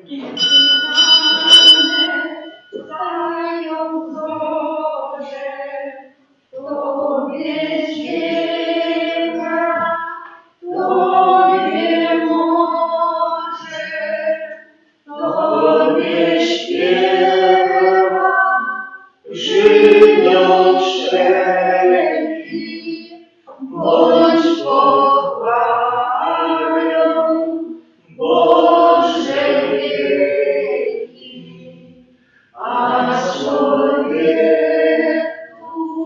I stają zorze, Tobie śpiewa, Tobie morze, Tobie śpiewa, żywioł wszelki, bądź pochwalą, Boże wielki, a człowieku,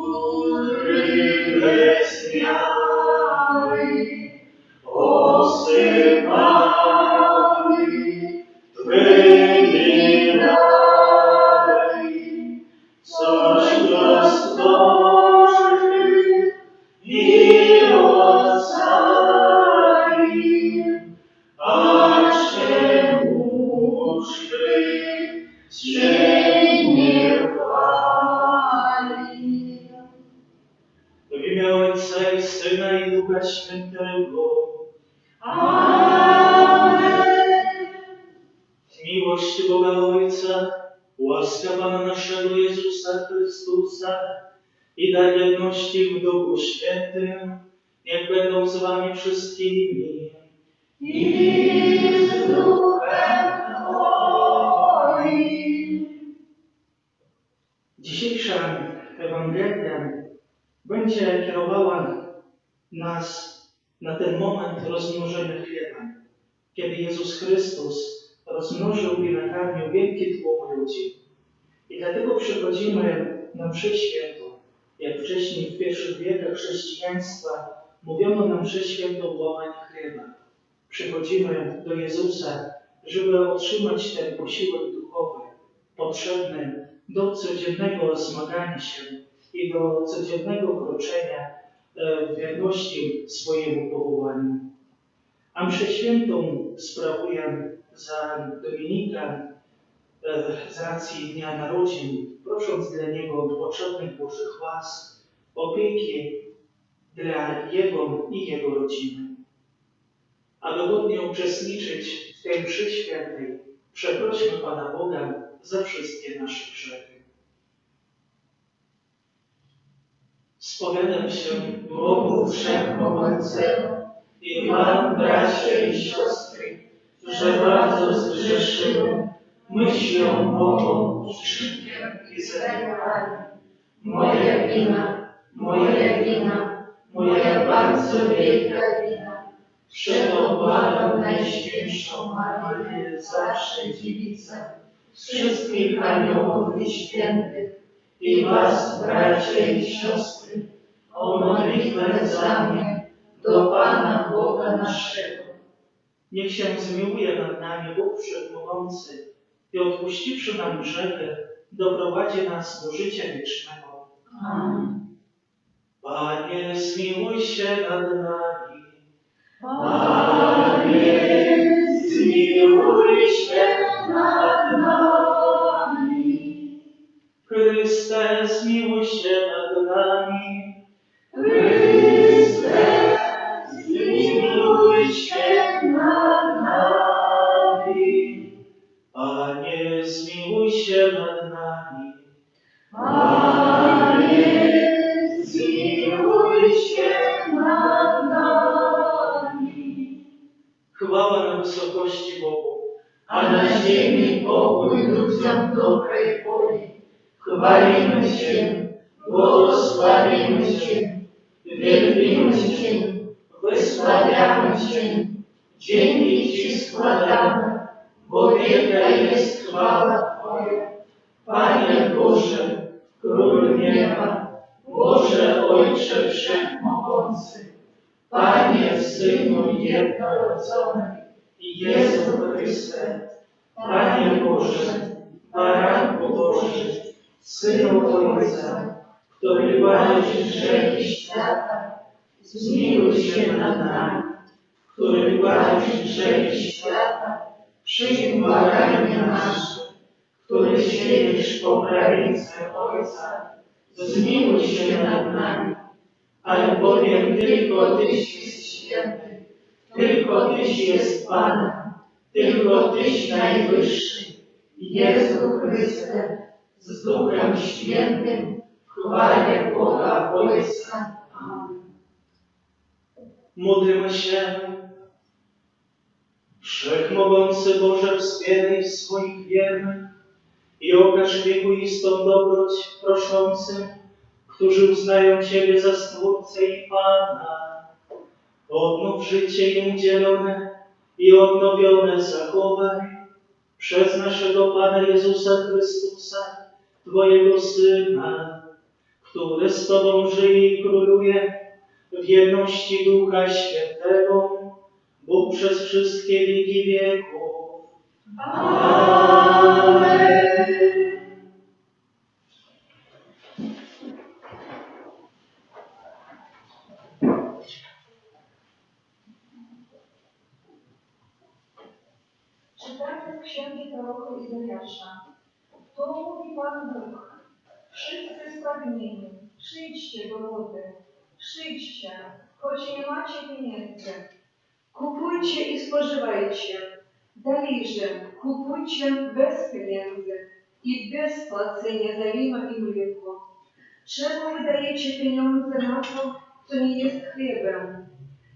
który bez miary osypany Twymi rami, coś go stworzył i ocalił, a czemuż się nie chwalił. W imię Ojca i Syna i Ducha Świętego. Amen. Miłość Boga Ojca, łaska Pana naszego Jezusa Chrystusa i dar jedności w Duchu Świętym, niech będą z Wami wszystkimi. I z Duchem Twoim. Dzisiejsza Ewangelia będzie kierowała nas na ten moment rozmnożenia chleba, kiedy Jezus Chrystus rozmnożył i nakarmił wielki tłum ludzi. I dlatego przychodzimy na mszę świętą. Jak wcześniej w pierwszych wiekach chrześcijaństwa mówiono na mszę świętą łamanie chleba. Przychodzimy do Jezusa, żeby otrzymać ten posiłek duchowy, potrzebny do codziennego zmagania się i do codziennego kroczenia w wierności swojemu powołaniu. A mszę świętą sprawuję za Dominika z racji Dnia Narodzin, prosząc dla niego potrzebnych Bożych łask, opieki dla jego i jego rodziny. Aby godnie uczestniczyć w tej mszy świętej, przeprośmy Pana Boga za wszystkie nasze grzechy. Spowiadam się Bogu Wszechmogącemu i Wam, bracia i siostry, że bardzo zgrzeszyłem myślą, mową, czyniem i zaniedbaniem. Moja wina, moja bardzo wielka wina. Przeto błagam Najświętszą Maryję, zawsze Dziewicę, wszystkich aniołów i świętych, i Was, bracia i siostry, o modlitwę za mnie do Pana Boga naszego. Niech się zmiłuje nad nami Bóg Wszechmogący i odpuściwszy nam grzechy, doprowadzi nas do życia wiecznego. Amen. Panie, zmiłuj się nad nami. Panie, zmiłuj się nad nami. Chryste, zmiłuj się nad nami. Chryste, zmiłuj się nad nami. Panie, zmiłuj się nad nami. Panie, zmiłuj się nad nami. Chwała na wysokości Bogu, a na ziemi pokój ludziom dobrej woli. Chwalimy Cię, błogosławimy Cię, wielbimy Cię, wysławiamy Cię, dzięki Ci składamy, bo wielka jest chwała Twoja. Panie Boże, Król nieba, Boże Ojcze Wszechmogący, Panie Synu Jednorodzony i Jezu Chryste, Panie Boże, Baranku Boży, Synu Ojca, który gładzisz grzechy świata, zmiłuj się nad nami. Który gładzisz grzechy świata, przyjm błaganie nasze. Który siedzisz po prawicy Ojca, zmiłuj się nad nami. Albowiem tylko Tyś jest święty, tylko Tyś jest Panem, tylko Tyś najwyższy, Jezu Chryste, z Duchem Świętym, w chwale Boga Ojca. Amen. Módlmy się. Wszechmogący Boże, wspieraj swoich wiernych i okaż wiekuistą dobroć proszącym, którzy uznają Ciebie za Stwórcę i Pana. Odnów życie im udzielone i odnowione zachowaj przez naszego Pana Jezusa Chrystusa, Twojego Syna, który z Tobą żyje i króluje w jedności Ducha Świętego, Bóg przez wszystkie wieki wieków. Amen. Czytamy z księgi proroka Izajasza. To mówi Pan Bóg. Wszyscy spragnieni, przyjdźcie do wody. Przyjdźcie, choć nie macie pieniędzy. Kupujcie i spożywajcie. Daliże, kupujcie bez pieniędzy i bez płacenia za wino i mleko. Czemu wydajecie pieniądze na to, co nie jest chlebem,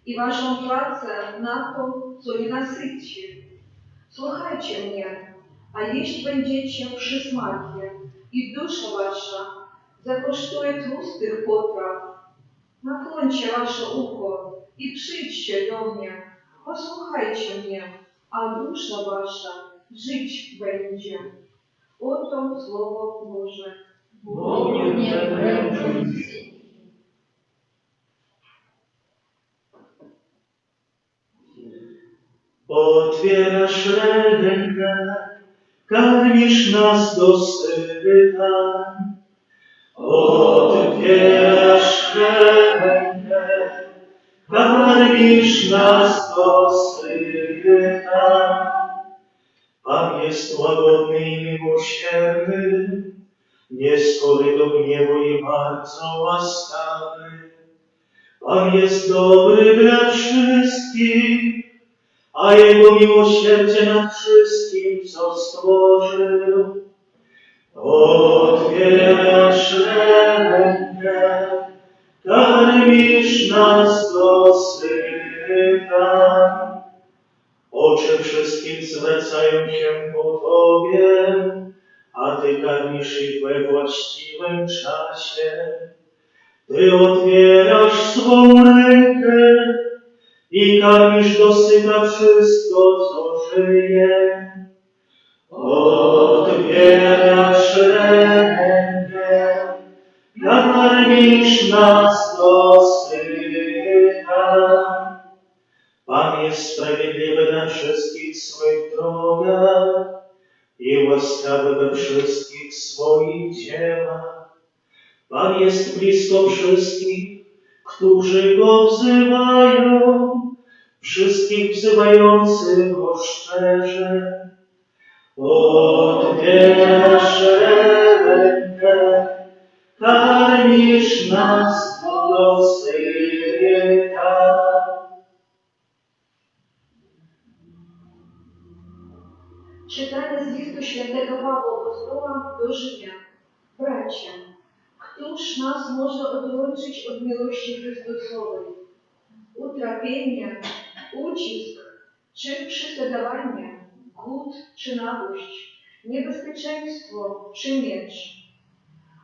i waszą pracę na to, co nie nasyci? Słuchajcie mnie, a jeśli będziecie przysmakiem i dusza wasza zakosztuje tłustych potraw, nakłońcie wasze ucho i przyjdźcie do mnie, posłuchajcie mnie, a dusza wasza żyć będzie. Oto Słowo Boże. Bogu niech będą dzięki. Otwierasz rękę, karmisz nas do syta. Otwierasz rękę, karmisz nas do syta. Pan jest łagodny i miłosierny, nie skory do gniewu i bardzo łaskawy. Pan jest dobry dla wszystkich, a Jego miłosierdzie nad wszystkim, co stworzył. Otwierasz rękę, karmisz nas do syta. Oczy wszystkich zwracają się ku Tobie, a Ty karmisz ich we właściwym czasie. Ty otwierasz swą rękę i karmisz dosyta wszystko, co żyje. Otwierasz rękę, karmisz nas dosyta. Pan jest sprawiedliwy na wszystkich swoich drogach i łaskawy we wszystkich swoich dziełach. Pan jest blisko wszystkich, którzy Go wzywają, wszystkich wzywających Go szczerze. Otwierasz rękę, karmisz nas do syta. Czytamy z listu świętego Pawła Apostoła do Rzymian. Bracia, któż nas może odłączyć od miłości Chrystusowej? Utrapienie, ucisk, czy prześladowanie, głód czy nagość, niebezpieczeństwo czy miecz.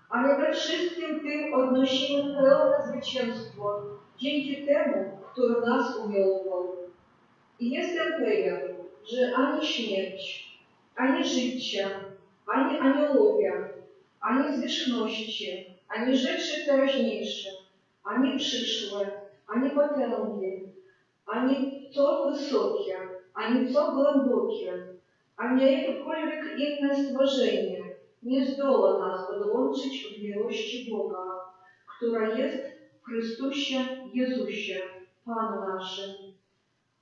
Ale we wszystkim tym odnosimy pełne zwycięstwo dzięki temu, który nas umiłował. I jestem pewien, że ani śmierć, ani życie, ani aniołowie, ani zwierzchności, ani rzeczy teraźniejsze, ani przyszłe, ani potęgi, ani co wysokie, ani co głębokie, ani jakiekolwiek inne stworzenie nie zdoła nas odłączyć od miłości Boga, która jest w Chrystusie Jezusie, Panu naszym.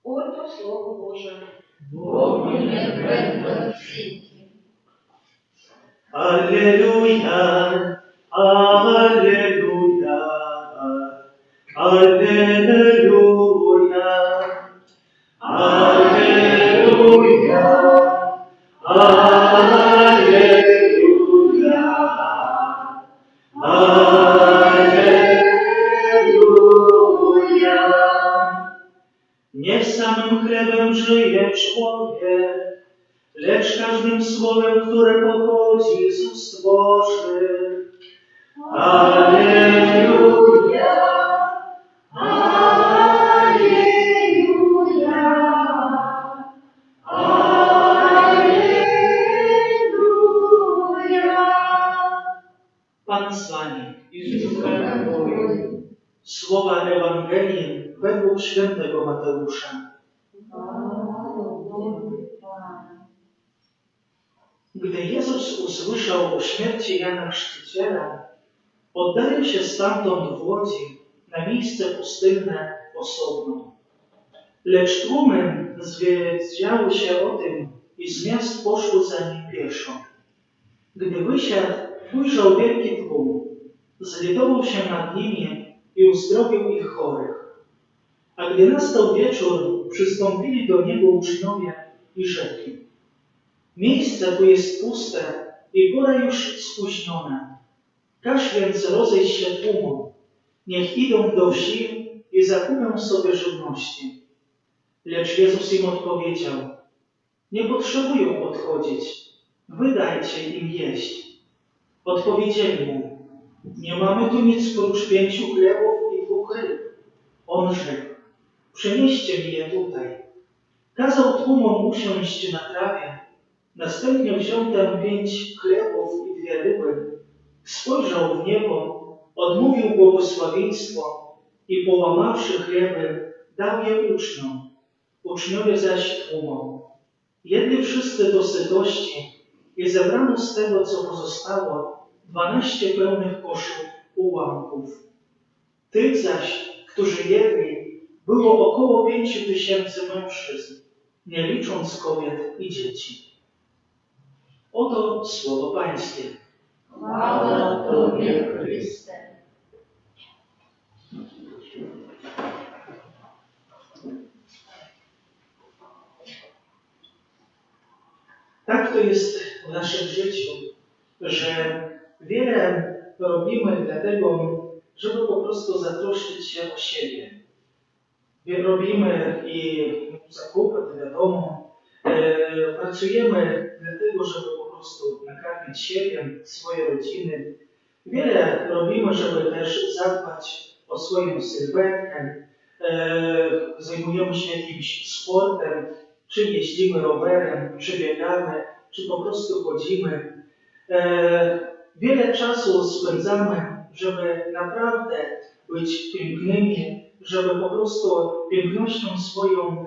Oto Słowo Boże. Bogu niech będą dzięki. Alleluja, alleluja, alleluja, alleluja. Nie samym chlebem żyje człowiek, lecz każdym słowem, które pochodzi z ust Bożych. Alleluja! Pan z Wami. Słowa Ewangelii według świętego Mateusza. Gdy Jezus usłyszał o śmierci Jana Chrzciciela, oddalił się stamtąd w łodzi na miejsce pustynne osobno. Lecz tłumy zwiedziały się o tym i z miast poszły za nim pieszo. Gdy wysiadł, ujrzał wielki tłum, zlitował się nad nimi i uzdrowił ich chorych. A gdy nastał wieczór, przystąpili do niego uczniowie i rzekli: miejsce tu jest puste i pora już spóźniona. Każ więc rozejść się tłumom, niech idą do wsi i zakupią sobie żywności. Lecz Jezus im odpowiedział: nie potrzebują odchodzić, wy dajcie im jeść. Odpowiedzieli mu: nie mamy tu nic prócz 5 chlebów i 2 ryb. On rzekł: przynieście mi je tutaj. Kazał tłumom usiąść na trawie, następnie wziął tam 5 chlebów i 2 ryby, spojrzał w niebo, odmówił błogosławieństwo i połamawszy chleby, dał je uczniom. Uczniowie zaś tłumom. Jedli wszyscy do sytości i zebrano z tego, co pozostało, 12 pełnych koszów ułamków. Tych zaś, którzy jedli, było około 5000 mężczyzn, nie licząc kobiet i dzieci. Oto słowo Pańskie. Chwała Tobie, Chryste. Tak to jest w naszym życiu, że wiele robimy dlatego, żeby po prostu zatroszczyć się o siebie. Robimy i zakupy, to wiadomo, pracujemy dlatego, żeby po prostu nakarmić siebie, swoje rodziny. Wiele robimy, żeby też zadbać o swoją sylwetkę, zajmujemy się jakimś sportem, czy jeździmy rowerem, czy biegamy, czy po prostu chodzimy. Wiele czasu spędzamy, żeby naprawdę być pięknymi, żeby po prostu pięknością swoją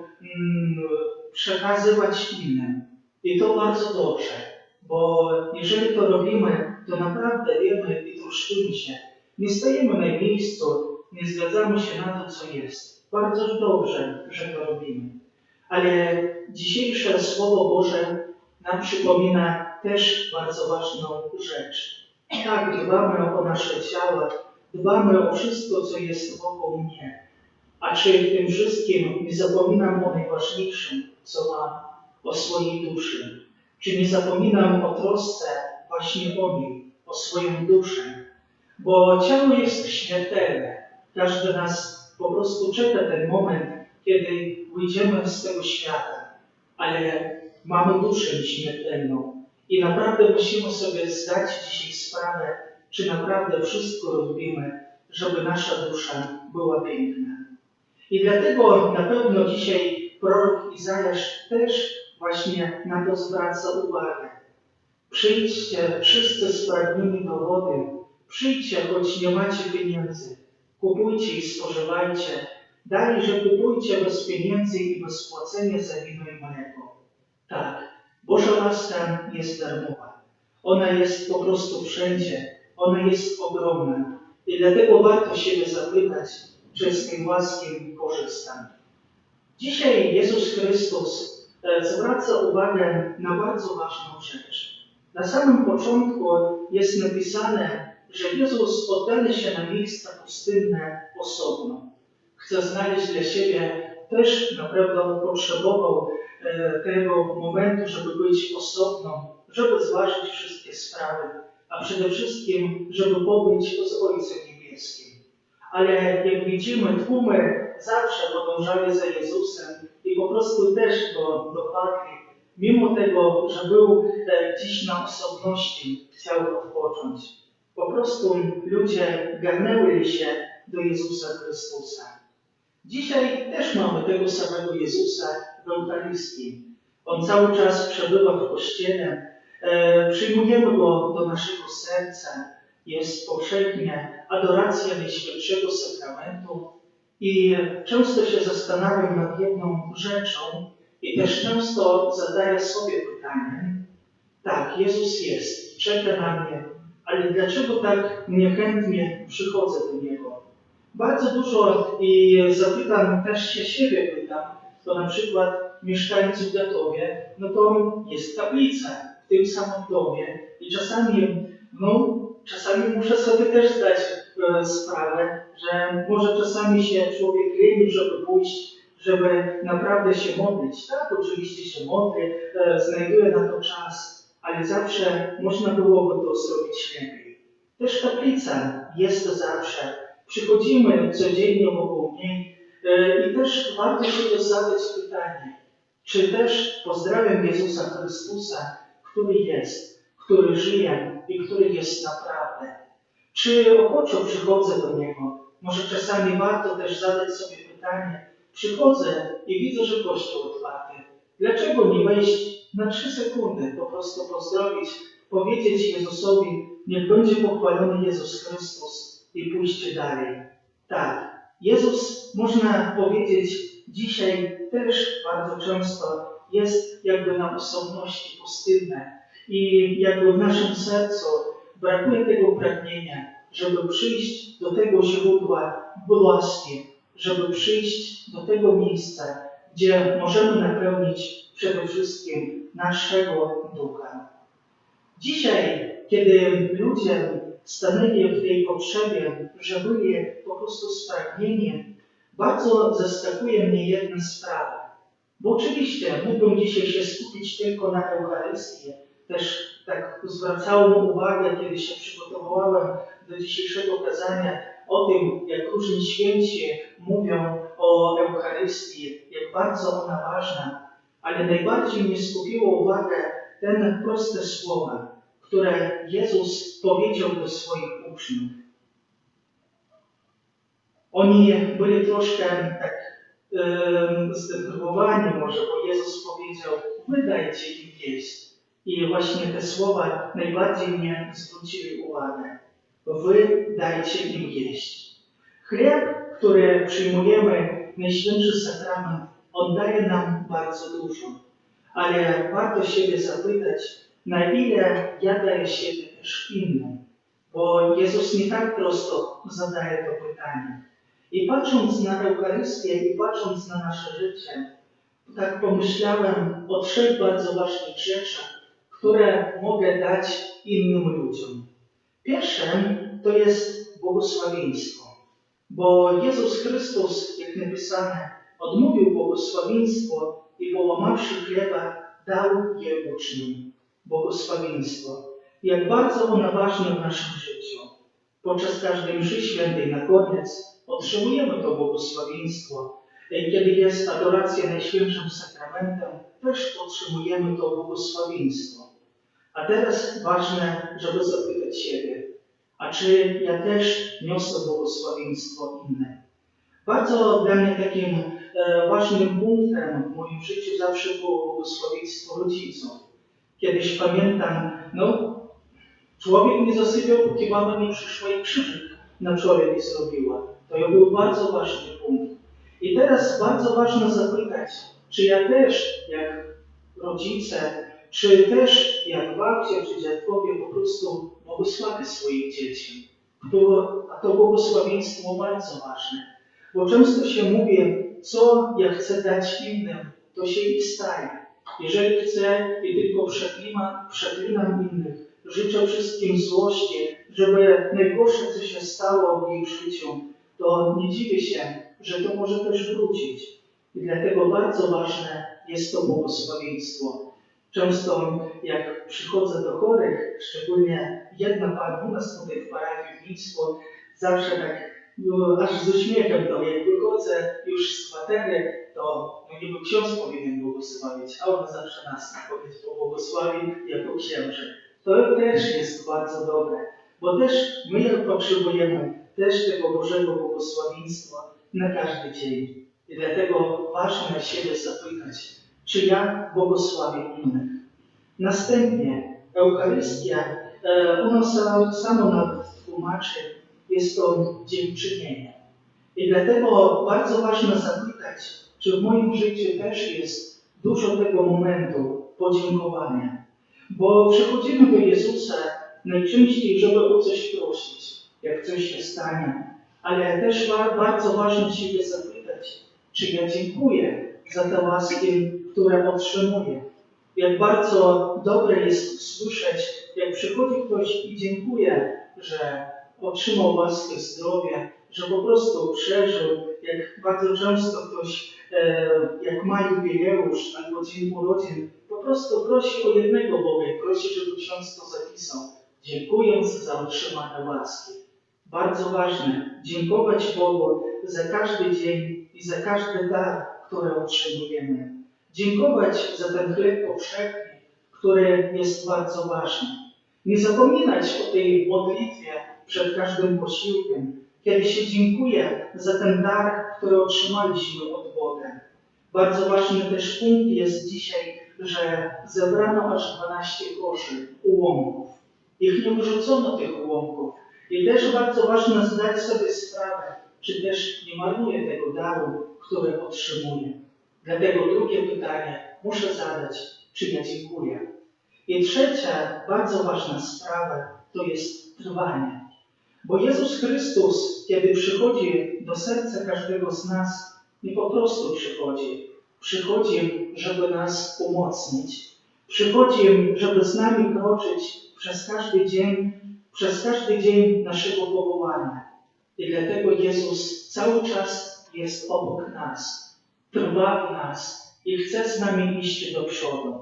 przekazywać innym. I to bardzo dobrze, bo jeżeli to robimy, to naprawdę wiemy i troszczymy się. Nie stajemy na miejscu, nie zgadzamy się na to, co jest. Bardzo dobrze, że to robimy. Ale dzisiejsze Słowo Boże nam przypomina też bardzo ważną rzecz. Tak, dbamy o nasze ciała, dbamy o wszystko, co jest wokół mnie. A czy w tym wszystkim nie zapominam o najważniejszym, co mam, o swojej duszy? Czy nie zapominam o trosce właśnie o niej, o swoją duszę? Bo ciało jest śmiertelne. Każdy nas po prostu czeka ten moment, kiedy wyjdziemy z tego świata. Ale mamy duszę nieśmiertelną i naprawdę musimy sobie zdać dzisiaj sprawę, czy naprawdę wszystko robimy, żeby nasza dusza była piękna. I dlatego na pewno dzisiaj prorok Izajasz też właśnie na to zwraca uwagę. Przyjdźcie wszyscy spragnieni do wody, przyjdźcie, choć nie macie pieniędzy, kupujcie i spożywajcie, dalej, że kupujcie bez pieniędzy i bez płacenia za wino i mleko. Tak, Boża łaska jest darmowa. Ona jest po prostu wszędzie, ona jest ogromna i dlatego warto siebie zapytać, czy z tej łaski korzystam. Dzisiaj Jezus Chrystus zwraca uwagę na bardzo ważną rzecz. Na samym początku jest napisane, że Jezus oddali się na miejsca pustynne osobno. Chce znaleźć dla siebie, też naprawdę potrzebował tego momentu, żeby być osobno, żeby zważyć wszystkie sprawy, a przede wszystkim, żeby pobyć z Ojcem Niebieskim. Ale jak widzimy, tłumy zawsze podążali za Jezusem i po prostu też Go dopadli, mimo tego, że był gdzieś na osobności, chciał odpocząć. Po prostu ludzie garnęli się do Jezusa Chrystusa. Dzisiaj też mamy tego samego Jezusa w Eucharystii. On cały czas przebywa w Kościele, przyjmujemy Go do naszego serca, jest powszechnie adoracja Najświętszego Sakramentu i często się zastanawiam nad jedną rzeczą i też często zadaję sobie pytanie, tak, Jezus jest, czeka na mnie, ale dlaczego tak niechętnie przychodzę do Niego? Bardzo dużo i zapytam, też się siebie pytam, to na przykład mieszkańców w Gatowie, no to jest kaplica w tym samym domie i czasami muszę sobie też zdać sprawę, że może czasami się człowiek leni, żeby pójść, żeby naprawdę się modlić. Tak, oczywiście się modlę, znajduję na to czas, ale zawsze można byłoby to zrobić lepiej. Też kaplica jest to zawsze. Przychodzimy codziennie wokół niej i też warto sobie zadać pytanie, czy też pozdrawiam Jezusa Chrystusa, który jest, który żyje i który jest naprawdę. Czy ochoczo przychodzę do Niego? Może czasami warto też zadać sobie pytanie, przychodzę i widzę, że kościół otwarty. Dlaczego nie wejść na 3 sekundy, po prostu pozdrowić, powiedzieć Jezusowi, niech będzie pochwalony Jezus Chrystus i pójście dalej. Tak, Jezus, można powiedzieć, dzisiaj też bardzo często jest jakby na osobności pustynne i jakby w naszym sercu brakuje tego pragnienia, żeby przyjść do tego źródła łaski, żeby przyjść do tego miejsca, gdzie możemy napełnić przede wszystkim naszego ducha. Dzisiaj, kiedy ludzie stanęli w tej potrzebie, że byli po prostu spragnieni, bardzo zaskakuje mnie jedna sprawa. Bo oczywiście mógłbym dzisiaj się skupić tylko na Eucharystię. Też tak zwracałem uwagę, kiedy się przygotowywałem do dzisiejszego kazania, o tym, jak różni święci mówią o Eucharystii, jak bardzo ona ważna. Ale najbardziej mnie skupiło uwagę te proste słowa, które Jezus powiedział do swoich uczniów. Oni byli troszkę tak zdenerwowani może, bo Jezus powiedział, wy dajcie im jeść. I właśnie te słowa najbardziej mnie zwróciły uwagę. Wy dajcie im jeść. Chleb, który przyjmujemy, Najświętszy Sakrament, on daje nam bardzo dużo. Ale warto siebie zapytać, na ile ja daję siebie też innym. Bo Jezus nie tak prosto zadaje to pytanie. I patrząc na Eucharystię i patrząc na nasze życie, tak pomyślałem o 3 bardzo ważnych rzeczach, które mogę dać innym ludziom. Pierwszym to jest błogosławieństwo. Bo Jezus Chrystus, jak napisane, odmówił błogosławieństwo i połamawszy chleba, dał je uczniom. Błogosławieństwo. Jak bardzo ono ważne w naszym życiu. Podczas każdej mszy świętej na koniec otrzymujemy to błogosławieństwo. Kiedy jest adoracja Najświętszym Sakramentem, też otrzymujemy to błogosławieństwo. A teraz ważne, żeby zapytać siebie, a czy ja też niosę błogosławieństwo innym? Bardzo dla mnie takim ważnym punktem w moim życiu zawsze było błogosławieństwo rodziców. Kiedyś pamiętam, człowiek nie zasypiał, póki mama nie przyszła i krzyżyk na czole nie zrobiła. To był bardzo ważny punkt. I teraz bardzo ważne zapytać, czy ja też, jak rodzice, czy też jak babcia, czy dziadkowie po prostu błogosławię swoich dzieci. A to błogosławieństwo bardzo ważne. Bo często się mówi, co ja chcę dać innym, to się ich staje. Jeżeli chcę i tylko przeklinam innych, życzę wszystkim złości, żeby najgorsze, co się stało w ich życiu, to nie dziwię się, że to może też wrócić. I dlatego bardzo ważne jest to błogosławieństwo. Często jak przychodzę do chorych, szczególnie jedna pani u nas tutaj w parafii w Mińsku, zawsze tak aż z uśmiechem, to jak wychodzę już z kwatery, to niby ksiądz powinien błogosławić, a on zawsze nas pobłogosławi jako księży. To też jest bardzo dobre, bo też my potrzebujemy też tego Bożego błogosławieństwa na każdy dzień. I dlatego ważne siebie zapytać, czy ja błogosławię innych. Następnie Eucharystia, ono samo nawet tłumaczy, jest to dziękczynienie. I dlatego bardzo ważne zapytać, czy w moim życiu też jest dużo tego momentu podziękowania. Bo przychodzimy do Jezusa najczęściej, żeby o coś prosić, jak coś się stanie. Ale też bardzo ważne siebie zapytać, czy ja dziękuję za te łaski, które otrzymuję. Jak bardzo dobre jest słyszeć, jak przychodzi ktoś i dziękuje, że otrzymał łaskę zdrowia, że po prostu przeżył, jak bardzo często ktoś, jak ma jubileusz albo dzień urodzin, po prostu prosi o jednego Boga i prosi, żeby ksiądz to zapisał, dziękując za otrzymane łaski. Bardzo ważne, dziękować Bogu za każdy dzień i za każdy dar, który otrzymujemy. Dziękować za ten chleb powszechny, który jest bardzo ważny. Nie zapominać o tej modlitwie przed każdym posiłkiem, kiedy się dziękuję za ten dar, który otrzymaliśmy od Boga. Bardzo ważny też punkt jest dzisiaj, że zebrano aż 12 koszy ułomków. Ich nie wyrzucono, tych ułomków. I też bardzo ważne zdać sobie sprawę, czy też nie marnuję tego daru, który otrzymuję. Dlatego drugie pytanie muszę zadać, czy ja dziękuję. I trzecia, bardzo ważna sprawa, to jest trwanie. Bo Jezus Chrystus, kiedy przychodzi do serca każdego z nas, nie po prostu przychodzi. Przychodzi, żeby nas umocnić. Przychodzi, żeby z nami kroczyć przez każdy dzień naszego powołania. I dlatego Jezus cały czas jest obok nas. Trwa w nas i chce z nami iść do przodu.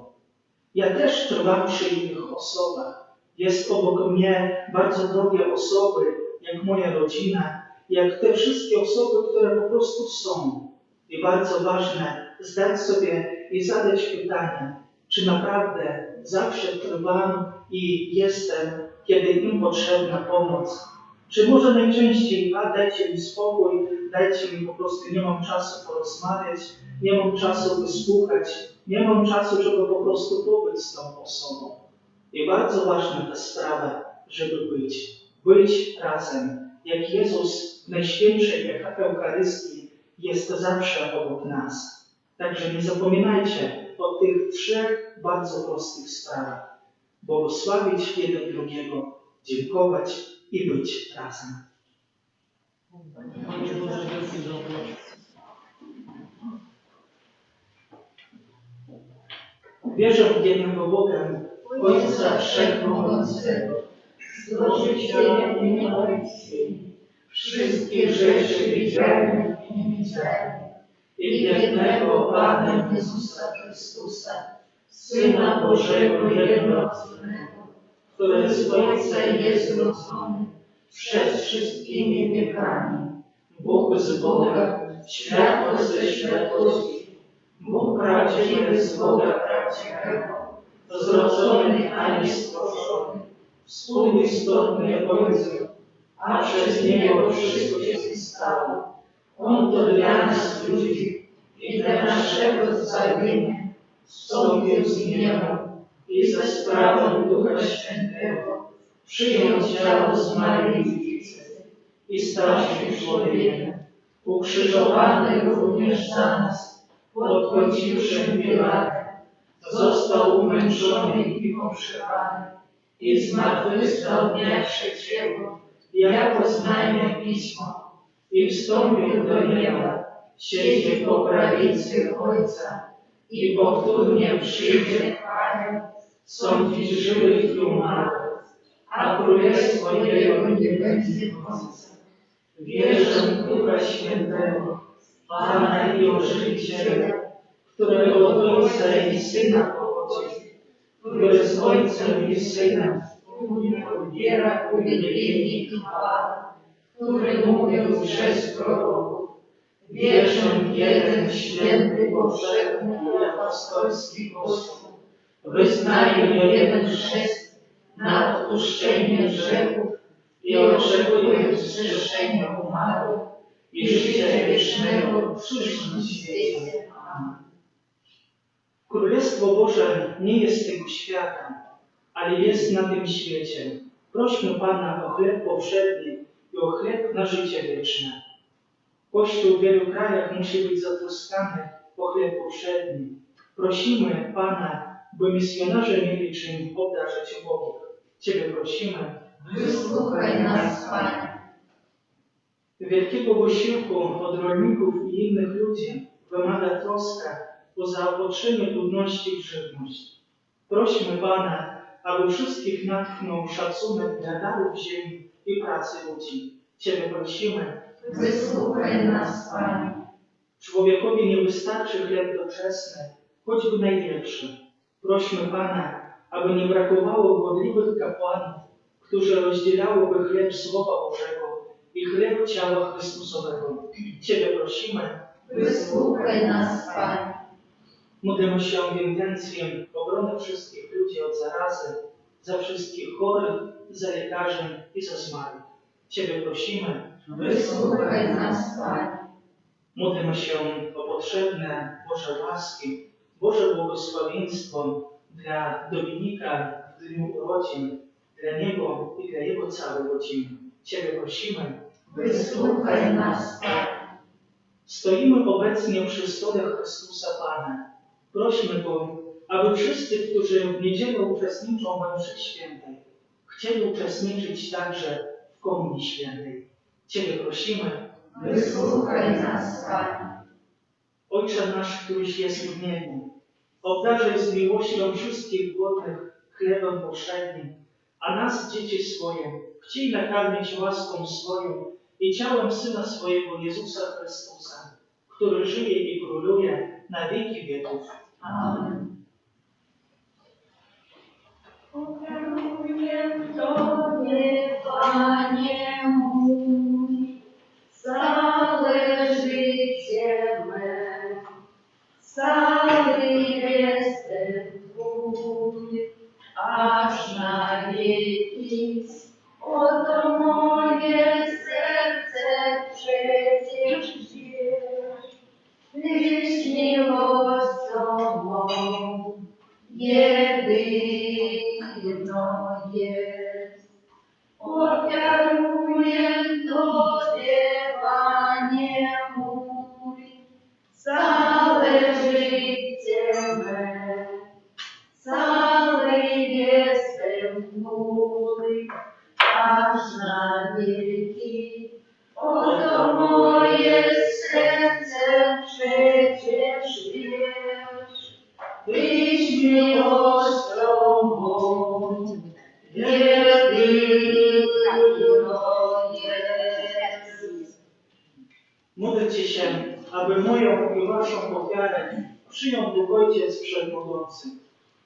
Ja też trwam przy innych osobach. Jest obok mnie bardzo drogie osoby, jak moja rodzina, jak te wszystkie osoby, które po prostu są. I bardzo ważne zdać sobie i zadać pytanie, czy naprawdę zawsze trwam i jestem, kiedy im potrzebna pomoc. Czy może najczęściej, dajcie mi spokój, dajcie mi po prostu, nie mam czasu porozmawiać, nie mam czasu wysłuchać, nie mam czasu, żeby po prostu pobyć z tą osobą. I bardzo ważna ta sprawa, żeby być razem. Jak Jezus w najświętszej Eucharystii jest zawsze obok nas. Także nie zapominajcie o tych trzech bardzo prostych sprawach. Błogosławić jeden drugiego, dziękować i być razem. Wierzę w jednego Boga, Ojca Wszechmogącego, Stworzyciela i niemowlęckiego, wszystkich rzeczy widzialnych i niewidzialnych, i jednego Pana Jezusa Chrystusa, Syna Bożego jednorodzonego, który z Ojca jest rodzony przed wszystkimi wiekami, Bóg z Boga, światło ze światłości, Bóg prawdziwy z Boga prawdziwego, zrodzony, a nie stworzony, współistotny Ojcu, a przez Niego wszystko się stało. On to dla nas ludzi i dla naszego zbawienia wstąpił z nieba i za sprawą Ducha Świętego przyjął ciało z Maryi Dziewicy i stał się człowiekiem, ukrzyżowany również za nas, pod Podziwszym Pilatem, został umęczony i pogrzebany i zmartwychwstał dnia trzeciego, jako znajome Pismo, i wstąpił do nieba, siedzi po prawicy Ojca i powtórnie przyjdzie chwałę, sądzić żywych i umarłych, a królestwo Jego nie będzie końca. Wierzę w Ducha Świętego, Pana i Ożywiciela, którego od Ojca i Syna pochodzi, który z Ojcem i Synem wspólnie odbiera uwielbienie i chwałę, który mówił przez proroków: wierzę w jeden święty, powszechny i apostolski Kościół, wyznaję jeden chrzest na odpuszczenie grzechów i oczekuję wzkrzeszenia umarłych i życia wiecznego w przyszłym świecie. Amen. Królestwo Boże nie jest tego świata, ale jest na tym świecie. Prośmy Pana o chleb powszedni i o chleb na życie wieczne. Kościół w wielu krajach musi być zatroskany o chleb powszedni. Prosimy Pana, by misjonarze mieli czym obdarzyć ubogich. Ciebie prosimy. Wysłuchaj nas, Panie. Wielkiego wysiłku od rolników i innych ludzi wymaga troska o zaopatrzenie ludności w żywność. Prośmy Pana, aby wszystkich natchnął szacunek dla darów ziemi i pracy ludzi. Ciebie prosimy. Wysłuchaj nas, Panie. Człowiekowi nie wystarczy chleb doczesny, choćby najlepszy. Prośmy Pana, aby nie brakowało godliwych kapłanów, którzy rozdzielałyby chleb Słowa Bożego i chleb ciała Chrystusowego. Ciebie prosimy. Wysłuchaj nas, Panie. Módlmy się o intencję obrony wszystkich ludzi od zarazy, za wszystkich chorych, za lekarzy i za zmarłych. Ciebie prosimy. Wysłuchaj nas, Panie. Módlmy się o potrzebne Boże łaski, Boże błogosławieństwo dla Dominika w dniu urodzin, dla niego i dla jego całej rodziny. Ciebie prosimy. Wysłuchaj nas, Panie. Stoimy obecnie przy stole Chrystusa Pana. Prośmy Go, aby wszyscy, którzy w niedzielę uczestniczą we mszy świętej, chcieli uczestniczyć także w Komunii Świętej. Ciebie prosimy. Wysłuchaj nas, Panie. Ojcze nasz, któryś jest w niebie, obdarzaj z miłością wszystkich głodnych chlebem powszednim, a nas, dzieci swoje, chciej nakarmić łaską swoją i ciałem Syna swojego Jezusa Chrystusa, który żyje i króluje na wieki wieków. Amen. Ofiaruję Tobie, Panie mój, całe życie me, cały jestem Twój, aż na wieki. Oto moje serce przecież wiesz, Tyś miłością mą jedyną jest. Ofiaruję Tobie, Panie mój, całe życie me, cały jestem Twój, aż na wieki. Oto moje serce przecież wiesz, Tyś miłością mą jedyną jest. Módlcie się, aby moją i waszą ofiarę przyjął Bóg Ojciec Wszechmogący.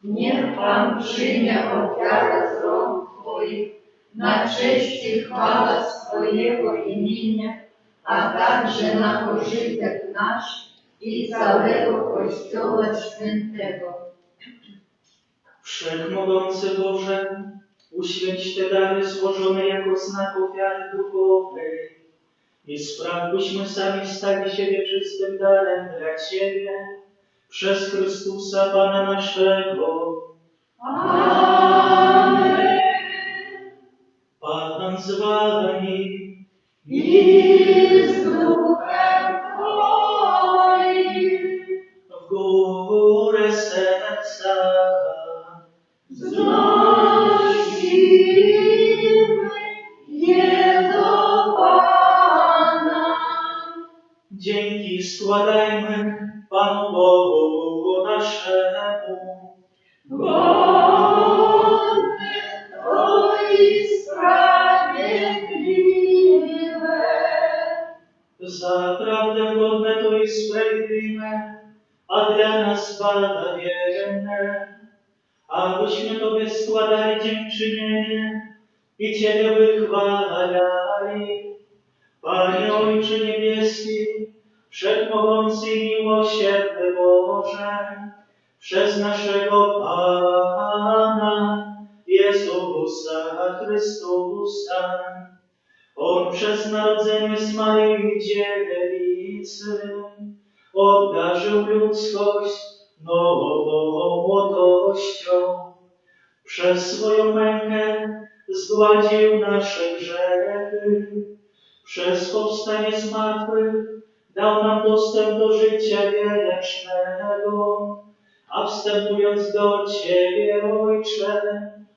Niech Pan przyjmie ofiarę z rąk Twoich na cześć i chwałę swojego imienia, a także na pożytek nasz i całego Kościoła Świętego. Wszechmogący Boże, uświęć te dary złożone jako znak ofiary duchowej i spraw, byśmy sami stali się wieczystym darem dla Ciebie przez Chrystusa Pana naszego. Amen. Pan z Wami I z duchem Twoim w górę serca. znosimy je do Pana. Dzięki składajmy Panu Bogu naszemu. Godne to i sprawiedliwe. Zaprawdę godne to i sprawiedliwe, a dla nas bawienne, abyśmy Tobie składali dziękczynienie i Ciebie wychwalali Panie Ojcze Niebieski, Wszechmogący i miłosierny Boże, przez naszego Pana Jezusa Chrystusa, On przez narodzenie z Maryi Dziewicy obdarzył ludzkość nową młodością. Przez swoją mękę zgładził nasze grzechy. Przez powstanie z martwych dał nam dostęp do życia wiecznego. A wstępując do Ciebie, Ojcze,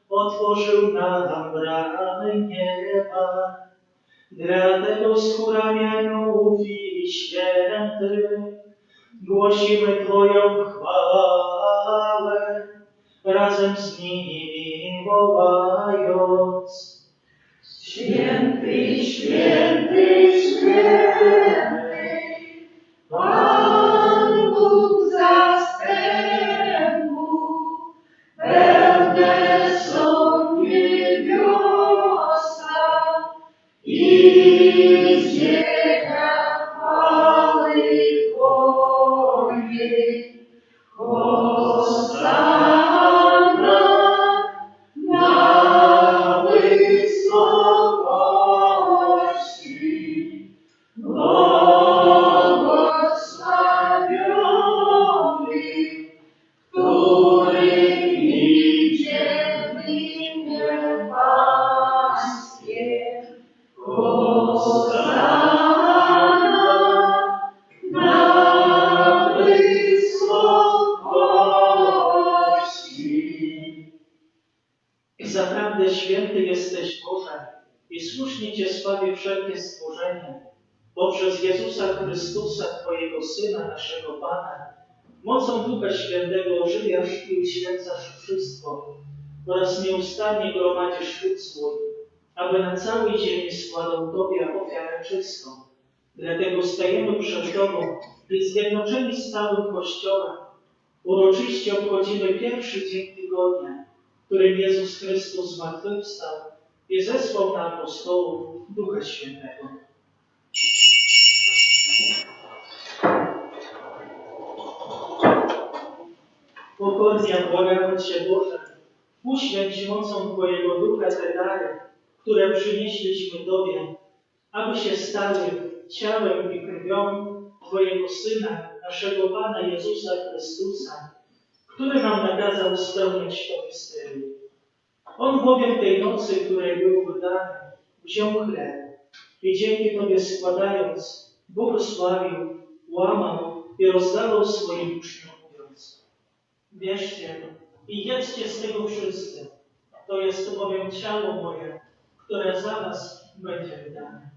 otworzył nam bramy nieba. Dlatego z chórami aniołów i świętych głosimy Twoją chwałę, razem z nimi wołając: Święty, święty, święty, Pan Bóg zastępów, pełne są niebiosa i ziemia chwały Twojej. Hosanna na wysokości, błogosławiony, który idzie w imię Pańskie. Hosanna na wysokości. Zaprawdę święty jesteś, Boże, i słusznie Cię sławi wszelkie stworzenie, bo przez Jezusa Chrystusa, Twojego Syna, naszego Pana, mocą Ducha Świętego ożywiasz i uświęcasz wszystko oraz nieustannie gromadzisz lud swój, aby na całej ziemi składał Tobie ofiarę czystą. Dlatego stajemy przed Tobą i zjednoczeni z całym Kościołem uroczyście obchodzimy pierwszy dzień tygodnia, w którym Jezus Chrystus zmartwychwstał i zesłał na apostołów Ducha Świętego. Pokornie błagamy Cię, Boże, uświęć mocą Twojego Ducha te dary, które przynieśliśmy Tobie, aby się stały ciałem i krwią Twojego Syna, naszego Pana Jezusa Chrystusa, który nam nakazał spełniać to misterium. On bowiem tej nocy, której był wydany, wziął chleb i dzięki Tobie składając, błogosławił, łamał i rozdawał swoim uczniom, mówiąc: bierzcie i jedzcie z tego wszyscy. To jest bowiem ciało moje, które za was będzie wydane.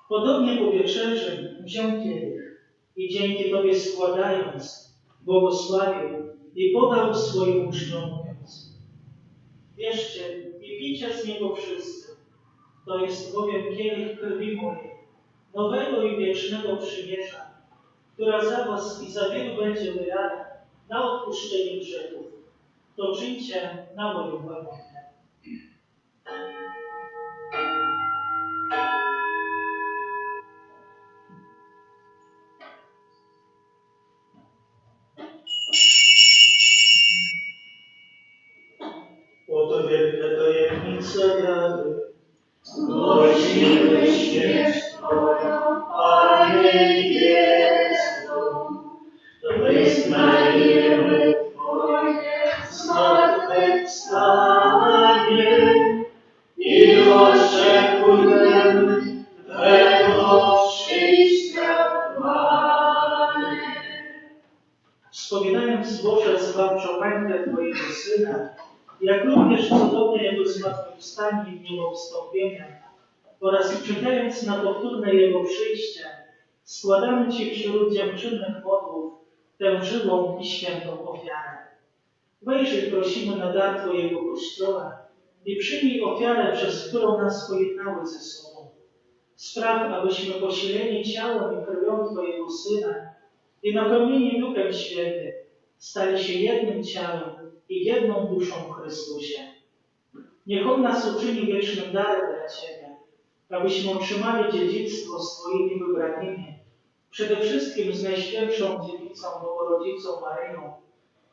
Podobnie po wieczerzy wziął kielich i dzięki Tobie składając, błogosławił i podał swoim uczniom, mówiąc: bierzcie i pijcie z niego wszyscy. To jest bowiem kielich krwi mojej, nowego i wiecznego przymierza, która za was i za wielu będzie wylana na odpuszczenie grzechów. To czyńcie na moją pamiątkę. Oto wielka tajemnica wiary. Głosimy śmierć Twoją, Panie Jezu, wyznajemy Twoje zmartwychwstanie i oczekujemy Twego przyjścia chwały. Wspominając Boże zbawczą mękę Twojego Syna, jak również cudowne Jego zmartwychwstanie i miłostąpienia, oraz czekając na powtórne Jego przyjście, składamy Ci wśród dziękczynnych modłów tę żywą i świętą ofiarę. Wejrzyj, prosimy, na dar Twojego Kościoła i przyjmij ofiarę, przez którą nas pojednały ze sobą. Spraw, abyśmy posileni ciałem i krwią Twojego Syna i napełnieni Duchem Świętym stali się jednym ciałem i jedną duszą w Chrystusie. Niech On nas uczyni wiecznym darem dla Ciebie, abyśmy otrzymali dziedzictwo swoimi wybranymi, przede wszystkim z Najświętszą Dziewicą Bogorodzicą Maryją,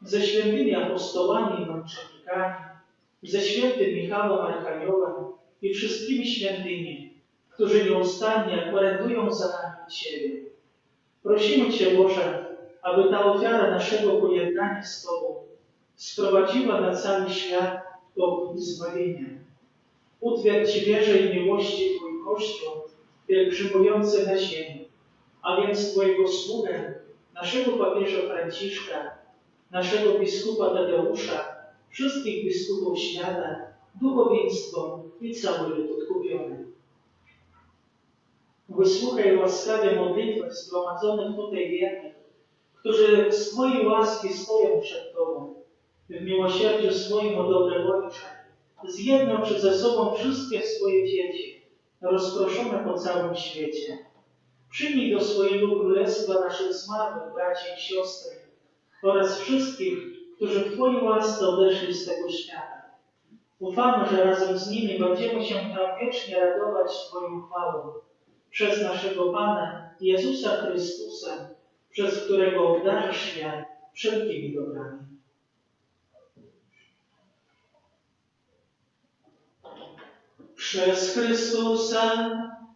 ze świętymi apostołami i męczennikami, ze świętym Michałem Archaniołem i wszystkimi świętymi, którzy nieustannie orędują za nami Ciebie. Prosimy Cię, Boże, aby ta ofiara naszego pojednania z Tobą sprowadziła na cały świat pokój i zbawienie. Utwierdź wierze i miłości Twój Kościół pielgrzymujący na ziemi, a więc Twojego sługę, naszego papieża Franciszka, naszego biskupa Tadeusza, wszystkich biskupów świata, duchowieństwo i cały lud odkupiony. Wysłuchaj łaskawie modlitwy zgromadzonych tutaj wiernych, którzy z Twojej łaski stoją przed Tobą. W miłosierdziu swoim, o dobry Ojcze, zjednocz ze sobą wszystkie swoje dzieci, rozproszone po całym świecie. Przyjmij do swojego królestwa naszych zmarłych braci i siostry oraz wszystkich, którzy w Twojej łasce odeszli z tego świata. Ufamy, że razem z nimi będziemy się tam wiecznie radować Twoją chwałą. Przez naszego Pana Jezusa Chrystusa, przez którego obdarzasz świat wszelkimi dobrami. Przez Chrystusa,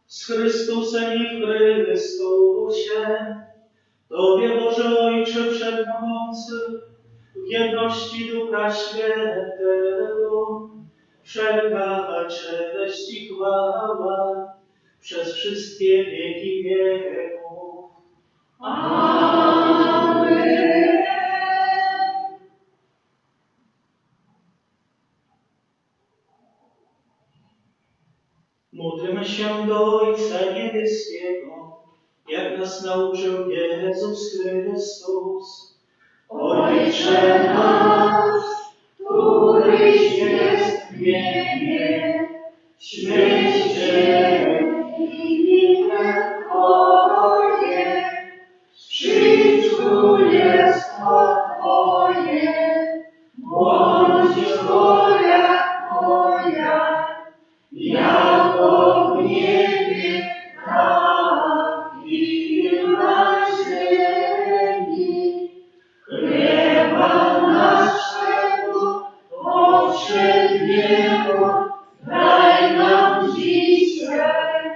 z Chrystusem i w Chrystusie, Tobie, Boże Ojcze Wszechmogący, w jedności Ducha Świętego, wszelka cześć i chwała przez wszystkie wieki wieków. Amen. Módlmy się do Ojca Niebieskiego, jak nas nauczył Jezus Chrystus. Ojcze nasz, któryś jest w niebie, święć się imię Twoje, przyjdź królestwo Twoje, bądź wola Twoja, jako w niebie, tak i na ziemi. Chleba naszego powszedniego daj nam dzisiaj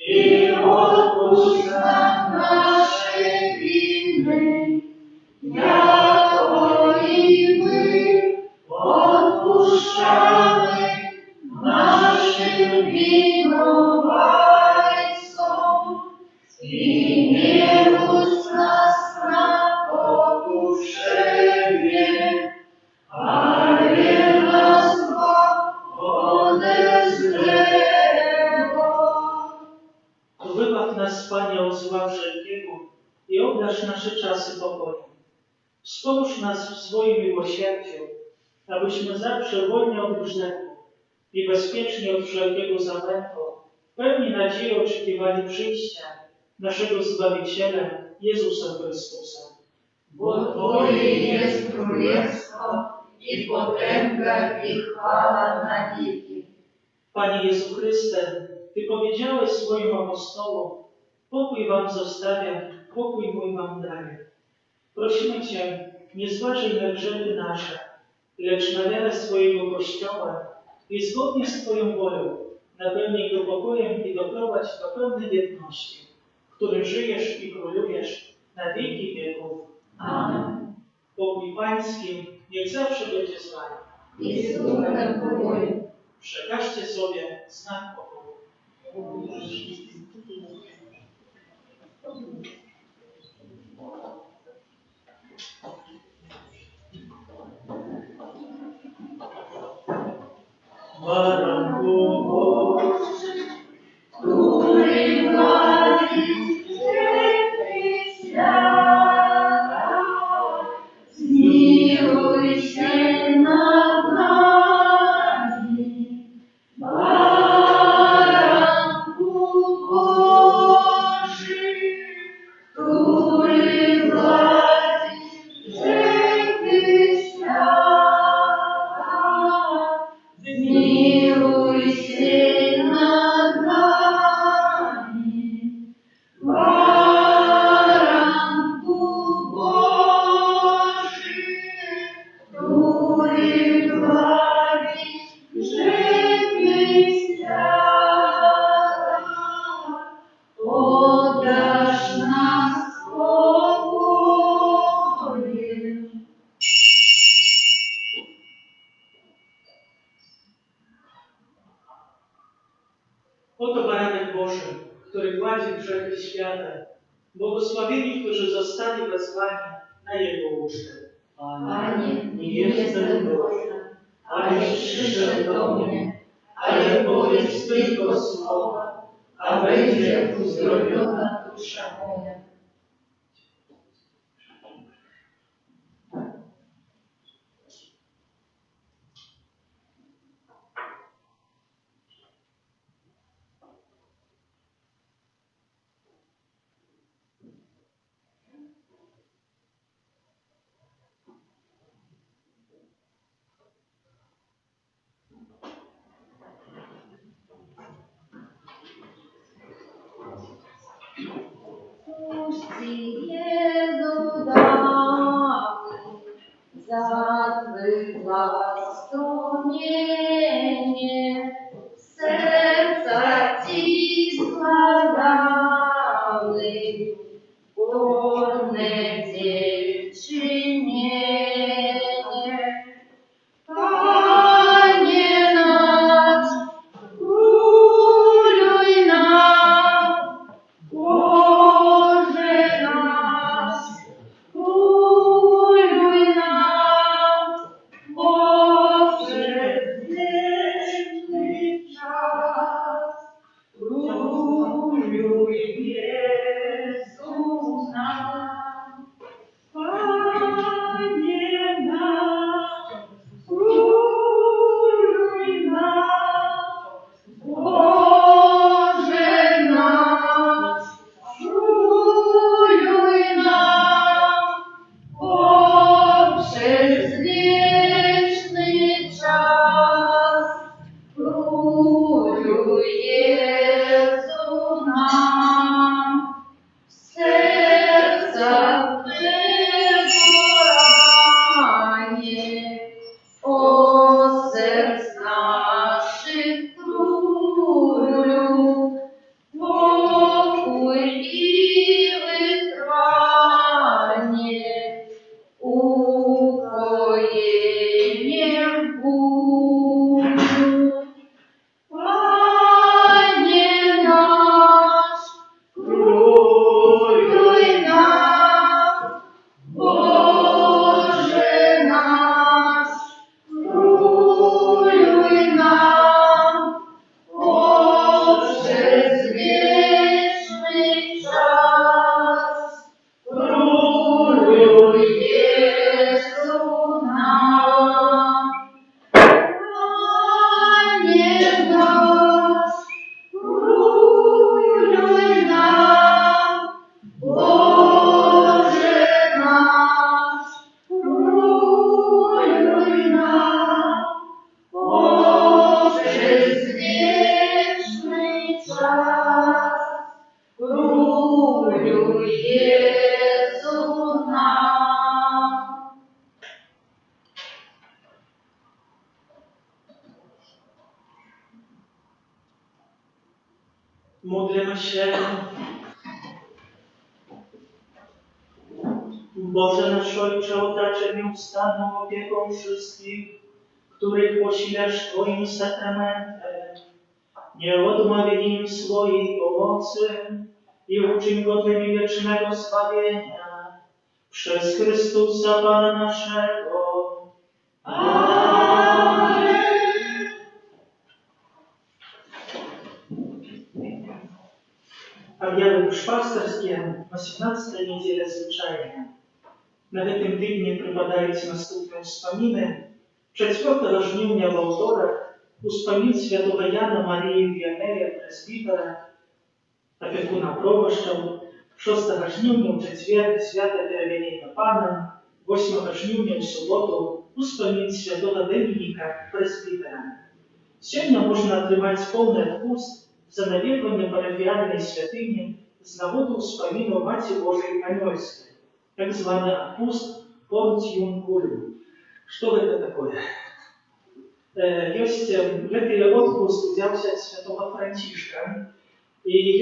i odpuść nam nasze winy, jako i my odpuszczamy naszym winowajcom. I nie wódź nas na pokuszenie, ale nas ode złego. Wybaw nas, Panie, od zła wszelkiego i obdarz nasze czasy pokojem. Wspomóż nas w swoim miłosierdziu, abyśmy zawsze wolni od grzechu i bezpiecznie od wszelkiego zamętu, w pełni nadziei oczekiwali przyjścia naszego Zbawiciela, Jezusa Chrystusa. Bo Twoje jest królestwo i potęga i chwała na wieki. Panie Jezu Chryste, Ty powiedziałeś swoim apostołom: pokój wam zostawiam, pokój mój wam daję. Prosimy Cię, nie zważaj na grzechy nasze, lecz na wiarę swojego Kościoła i zgodnie z Twoją wolą napełnij go pokojem i doprowadź do pełnej jedności, w której żyjesz i królujesz na wieki wieków. Amen. Pokój Pański niech zawsze będzie z Wami. I z duchem Twoim. Przekażcie sobie znak pokoju. Baranku Boży, Który bawisz grzechy świata, zmiłuj się nad nami. Baranku Boży, który Oto baranek Boży, który gładzi grzechy świata. Błogosławieni, którzy zostali wezwani na Jego ucztę. Panie, nie jestem godny, abyś przyszedł do mnie, ale powiedz tylko słowa, a będzie uzdrowiona dusza moja. Puści Jezu dały za Twych łask strumienie, serca Ci składały, górne dziewczynienie. Panie nasz, króluj nam, Boże nasz, króluj nam, Boże wieczny czas, króluj Jezu nam. Panie nasz, króluj nam, Boże nasz, króluj nam, poprzez wieczny czas, króluj Jezu nam. Serca Twego ranie, o serc naszych królu, pokój i wytrwanie, ukojenie w bólu. Panie nasz, króluj nam, Boże nasz, króluj nam, poprzez wieczny czas, króluj Jezu nam. Panie nasz, króluj nam, Boże nasz, króluj nam, poprzez wieczny czas, króluj Jezu nam. Módlmy się. Boże nasz Ojcze, otaczaj nieustanną opieką wszystkich, których posilasz Twoim sakramentem. Nie odmawiaj im swojej pomocy i uczyń godnymi wiecznego zbawienia. Przez Chrystusa Pana naszego. Amen. Объявы душпастерские 18 неделя звичайна. На гэтым тыдні прыпадаюць наступныя ўспаміны. 4 жніўня ва ўторак успамін святого Яна Марії Віянея, прэсбітара, апекуна пробашчаў. 6 жніўня ў чацвер свята Перавялення Пана. 8 жніўня ў суботу успамін святого Дамініка, прэсбітара. Сёння можна атрымаць поўны адпуст за наведванне парафіяльнай святыні з нагоды ўспаміну Маці Божай Анёльскай, так званы адпуст Понтіум Кулю. Што гэта такое? Ёсць гэты адпуст узяўся ад святого Францішка, і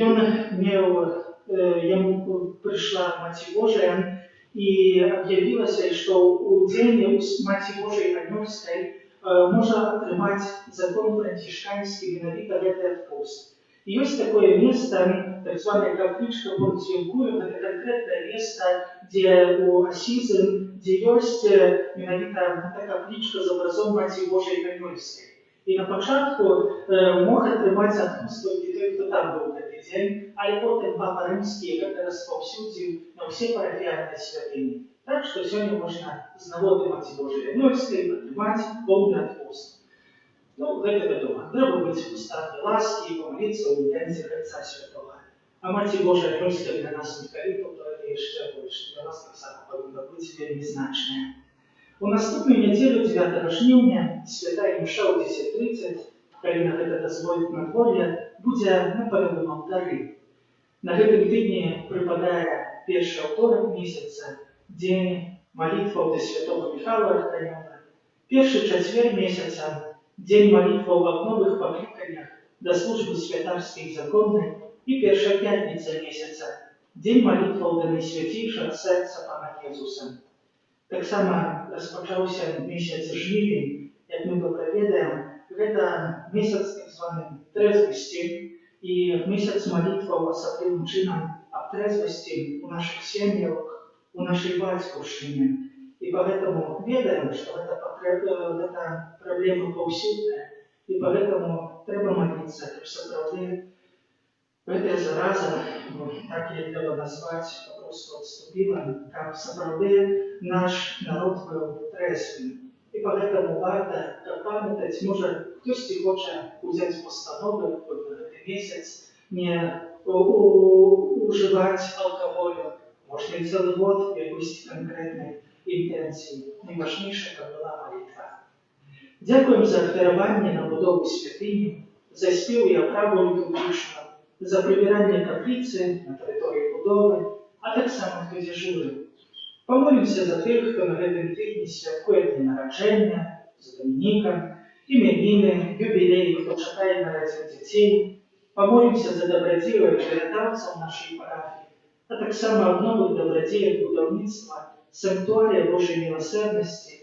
яму прыйшла Маці Божая і аб'явілася, што ў дзень Маці Божай Анёльскай можа атрымаць закон францішканскі менавіта гэты адпуст. Есть такое место, так званая капличка Порцию-Гуру, это конкретное место, где у Асизы, где есть менавіта эта капличка з образом Матері Божої Канівської. І на початку мог атрымаць адпуск толькі той, хто там быў гэты дзень, але потым Папа Рымскі гэта распаўсюдзіў на ўсе парафіяльныя святыні. Так што сёння можна з нагоды Маці Божай Канівськай атрымаць поўны адпуск. Ну, гэта вядома. Трэба быць у стане ласкі і памаліцца ў інтэнцыях Отца Святого. А Маці Божая Канівська для нас Мікаліту, то это яшчэ больш. Для нас таксама павінна быць вельмі значная. У наступную нядзелю, 9 жніўня, святая імша ў 10:30, калі на гэта дазволіць надвор'е, будзе на палявым алтары. На гэтым тыдні прыпадае першы аўторак месяца, дзень малітваў да святого Міхала Арханёла, першы чацвер месяца, дзень малітваў аб новых пакліканнях да службы святарскай і законнай, і першая пятніца месяца, дзень малітваў да найсвяцейшага сэрца Пана Езуса. Таксама распачаўся месяц жнівень, як мы добра ведаем, гэта месяц так званой трэзвасці і месяц малітваў асаблівым чынам аб трэзвасці ў нашых сем'ях, у нашай бацькаўшчыне. І поэтому ведаем, што гэта праблема паўсюдная, і поэтому трэба маліцца, каб сапраўды гэтая зараза, так яе трэба назваць, папросту адступіла, каб сапраўды наш народ быў трэзвым. І поэтому варта, каб памятаць, можа, хтосьці хоча ўзяць пастанову на гэты месяц, не ужываць алкаголю, можна і цэлы год якусь канкрэтнай інтэнцыі. Найважнейшая, каб была малітва. Дзякуем за ахвяраванне на будову святыні, за спеў і аправу літургічную, за прыбіранне капліцы на тэрыторыі будовы, а таксама хто дзяжуры. Памолімся за тых, хто на гэтым тыдні святкуе дні нараджэння, за Дамініка, імяніны, юбілеі, хто чакае нарадзін дзяцей. Памолімся за дабрадзеяў і перадаўцаў нашай парафіі, а таксама аб новых дабрадзеях будаўніцтва санктуарія Божай міласэрнасці,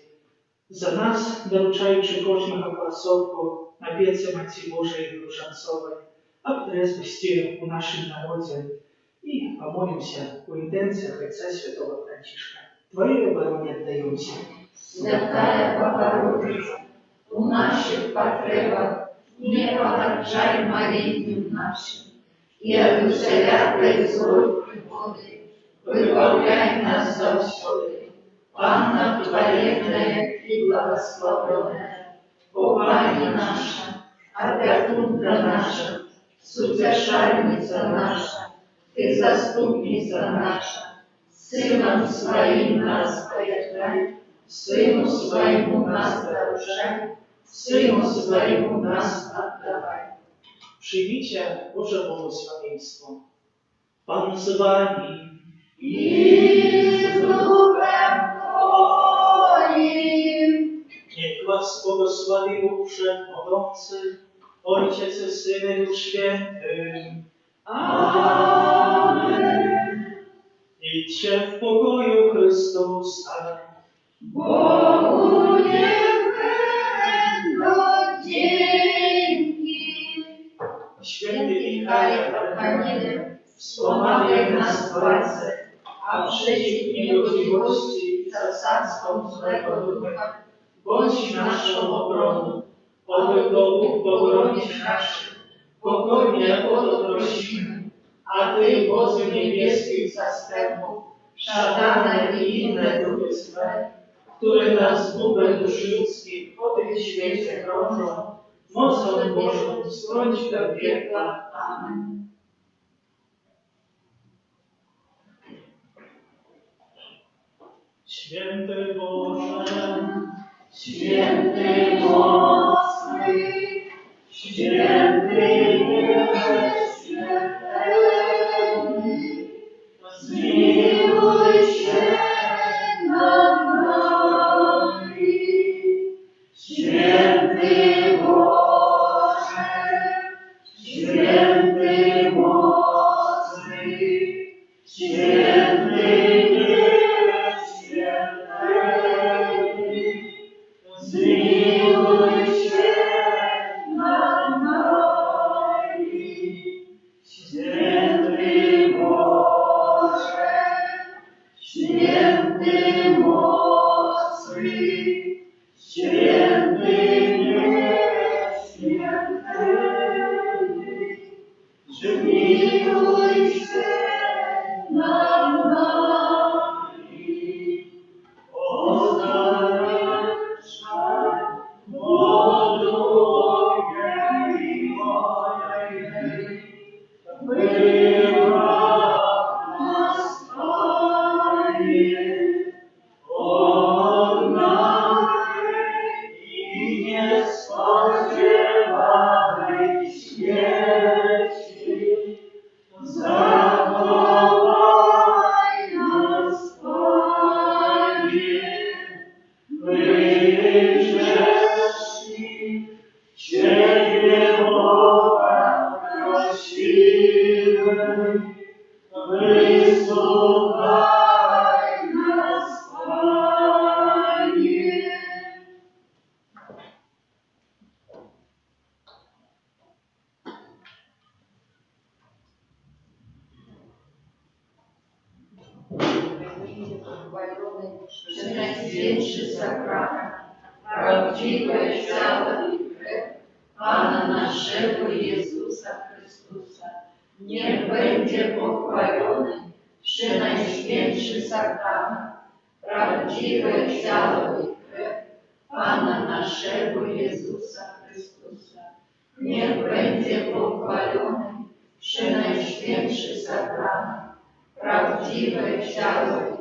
за нас, даручаючы кожнага паасобку на пеце Маці Божай Гружанцовай, аб трэзвасці ў нашым народзе і памолімся ў інтэнцыях Отца Святого Францішка. Твоей обороне отдаемся. Святая Богородица, у наших потребах не погаджай молитвам нашим, и от усялякой злой пригоды выбавляй нас завсёды. Панна творенная и благословенная, о Пани наша, опекунка наша, Сутешальница наша, Ты заступница наша, Сыном Своим нас повертай, Сыну Своему нас дарушай, Сыну Своему нас отдавай. Przyjmijcie Boże błogosławieństwo. Pan z wami. I z duchem Twoim. Niech was błogosławi Bóg Wszechmogący, Ojciec i Syn i Duch Święty. Amen. Idźcie w pokoju Chrystusa. Bogu niech będą dzięki. Święty Michale Archanioł, wspomagaj nas w walce, a przeciw niegodziwości i zasadzkom złego ducha bądź naszą obroną. Oby Bogu pogronić naszych, pokornie o to prosimy, a Ty, Boże niebieskich zastępów, szatana i inne duchy złe, które nas zgubę dusz ludzkich po tym świecie krążą, mocą Bożą skroń do piekła. Amen. Święty Boże, Święty mocny, święty nieśmiertelny, zmiłuj się nad nami. Święty Boże, święty mocny, święty nieśmiertelny, zmiłuj się nad nami. spodziewaj śmierci, zachowaj nas, Panie, my grzeszni, Ciebie Boga prosimy, wysłuchaj nas, Panie. Przenajświętszy sakrament, prawdziwe ciało i krew Pana naszego Jezusa Chrystusa, niech będzie pochwalony Przenajświętszy sakrament, prawdziwe ciało i krew Pana naszego Jezusa Chrystusa, niech będzie pochwalony Przenajświętszy sakrament, prawdziwe ciało